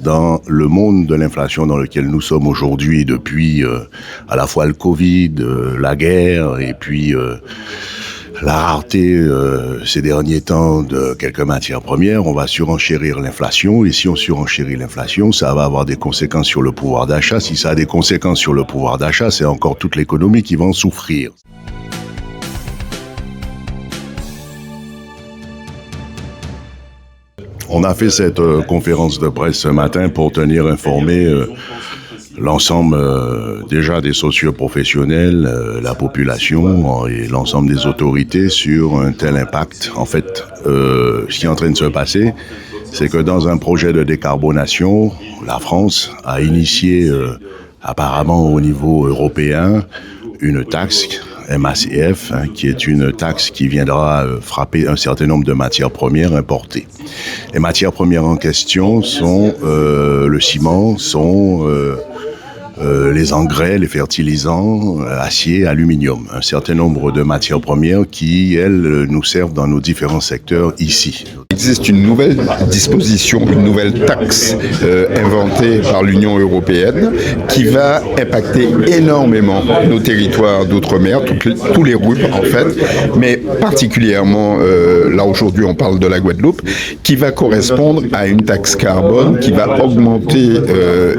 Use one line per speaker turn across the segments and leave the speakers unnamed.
dans le monde de l'inflation dans lequel nous sommes aujourd'hui depuis à la fois le Covid, la guerre et puis la rareté ces derniers temps de quelques matières premières, on va surenchérir l'inflation. Et si on surenchérit l'inflation, ça va avoir des conséquences sur le pouvoir d'achat. Si ça a des conséquences sur le pouvoir d'achat, c'est encore toute l'économie qui va en souffrir. On a fait cette conférence de presse ce matin pour tenir informé l'ensemble déjà des socioprofessionnels, la population et l'ensemble des autorités sur un tel impact. En fait, ce qui est en train de se passer, c'est que dans un projet de décarbonation, la France a initié apparemment au niveau européen une taxe MACF, qui est une taxe qui viendra frapper un certain nombre de matières premières importées. Les matières premières en question sont le ciment, sont les engrais, les fertilisants, acier, aluminium. Un certain nombre de matières premières qui, elles, nous servent dans nos différents secteurs ici.
Il existe une nouvelle disposition, une nouvelle taxe inventée par l'Union européenne qui va impacter énormément nos territoires d'outre-mer, tous les RUP en fait, mais particulièrement, là aujourd'hui on parle de la Guadeloupe, qui va correspondre à une taxe carbone qui va augmenter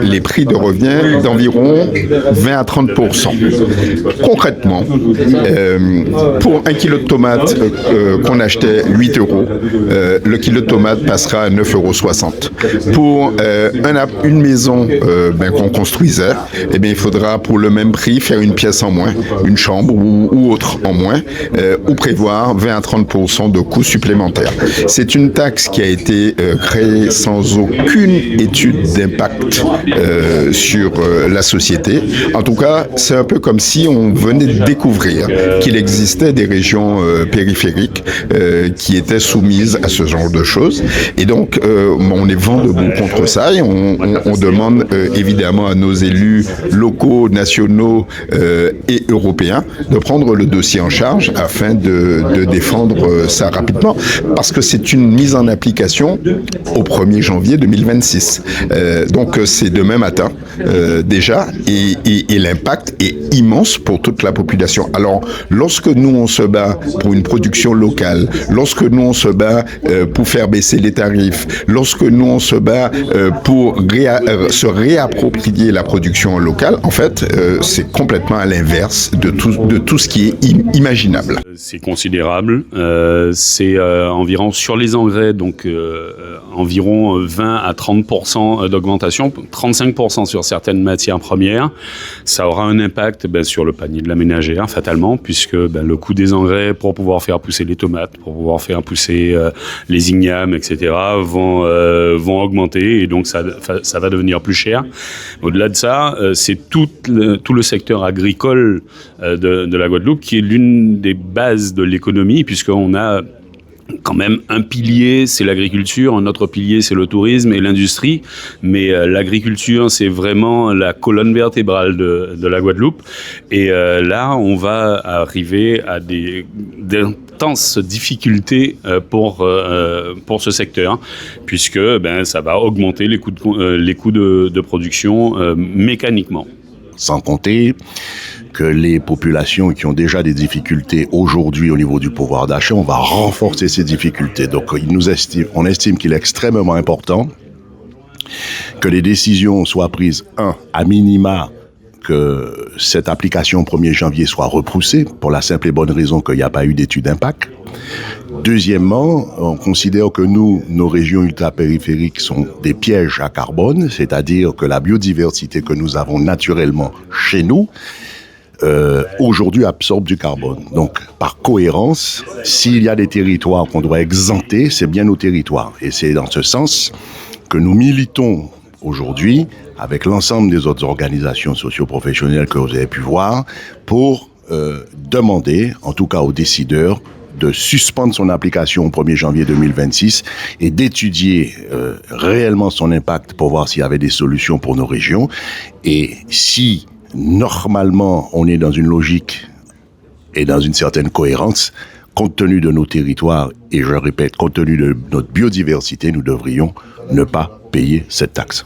les prix de revient d'environ 20 à 30%. Concrètement, pour un kilo de tomates qu'on achetait 8 €, le kilo de tomates passera à 9,60 €. Pour une maison qu'on construisait, eh bien, il faudra pour le même prix faire une pièce en moins, une chambre ou autre en moins, ou prévoir 20 à 30% de coûts supplémentaires. C'est une taxe qui a été créée sans aucune étude d'impact sur la société. En tout cas, c'est un peu comme si on venait de découvrir qu'il existait des régions périphériques qui étaient soumises à ce genre de choses. Et donc, on est vent debout contre ça et on demande évidemment à nos élus locaux, nationaux et européens de prendre le dossier en charge afin de défendre ça rapidement parce que c'est une mise en application au 1er janvier 2026. Donc, c'est demain matin déjà et l'impact est immense pour toute la population. Alors, lorsque nous on se bat pour une production locale, lorsque nous on se bat pour faire baisser les tarifs, lorsque nous on se bat pour se réapproprier la production locale, en fait, c'est complètement à l'inverse de tout ce qui est imaginable.
C'est considérable. C'est environ sur les engrais, donc environ 20 à 30% d'augmentation, 35% sur certaines matières premières. Ça aura un impact sur le panier de la ménagère, fatalement, puisque le coût des engrais pour pouvoir faire pousser les tomates, pour pouvoir faire pousser les ignames, etc., vont augmenter et donc ça va devenir plus cher. Au-delà de ça, c'est tout le secteur agricole de la Guadeloupe qui est l'une des bases de l'économie, puisqu'on a quand même un pilier, c'est l'agriculture, un autre pilier, c'est le tourisme et l'industrie, mais l'agriculture, c'est vraiment la colonne vertébrale de la Guadeloupe. Et là, on va arriver à d'intenses difficultés pour ce secteur, puisque ça va augmenter les coûts de production mécaniquement.
Sans compter que les populations qui ont déjà des difficultés aujourd'hui au niveau du pouvoir d'achat, on va renforcer ces difficultés. Donc, on estime qu'il est extrêmement important que les décisions soient prises, à minima, que cette application au 1er janvier soit repoussée, pour la simple et bonne raison qu'il n'y a pas eu d'étude d'impact. Deuxièmement, on considère que nos régions ultrapériphériques sont des pièges à carbone, c'est-à-dire que la biodiversité que nous avons naturellement chez nous, aujourd'hui absorbe du carbone. Donc, par cohérence, s'il y a des territoires qu'on doit exempter, c'est bien nos territoires. Et c'est dans ce sens que nous militons aujourd'hui avec l'ensemble des autres organisations socio-professionnelles que vous avez pu voir pour demander, en tout cas aux décideurs, de suspendre son application au 1er janvier 2026 et d'étudier réellement son impact pour voir s'il y avait des solutions pour nos régions. Et si normalement on est dans une logique et dans une certaine cohérence, compte tenu de nos territoires et je répète, compte tenu de notre biodiversité, nous devrions ne pas payer cette taxe.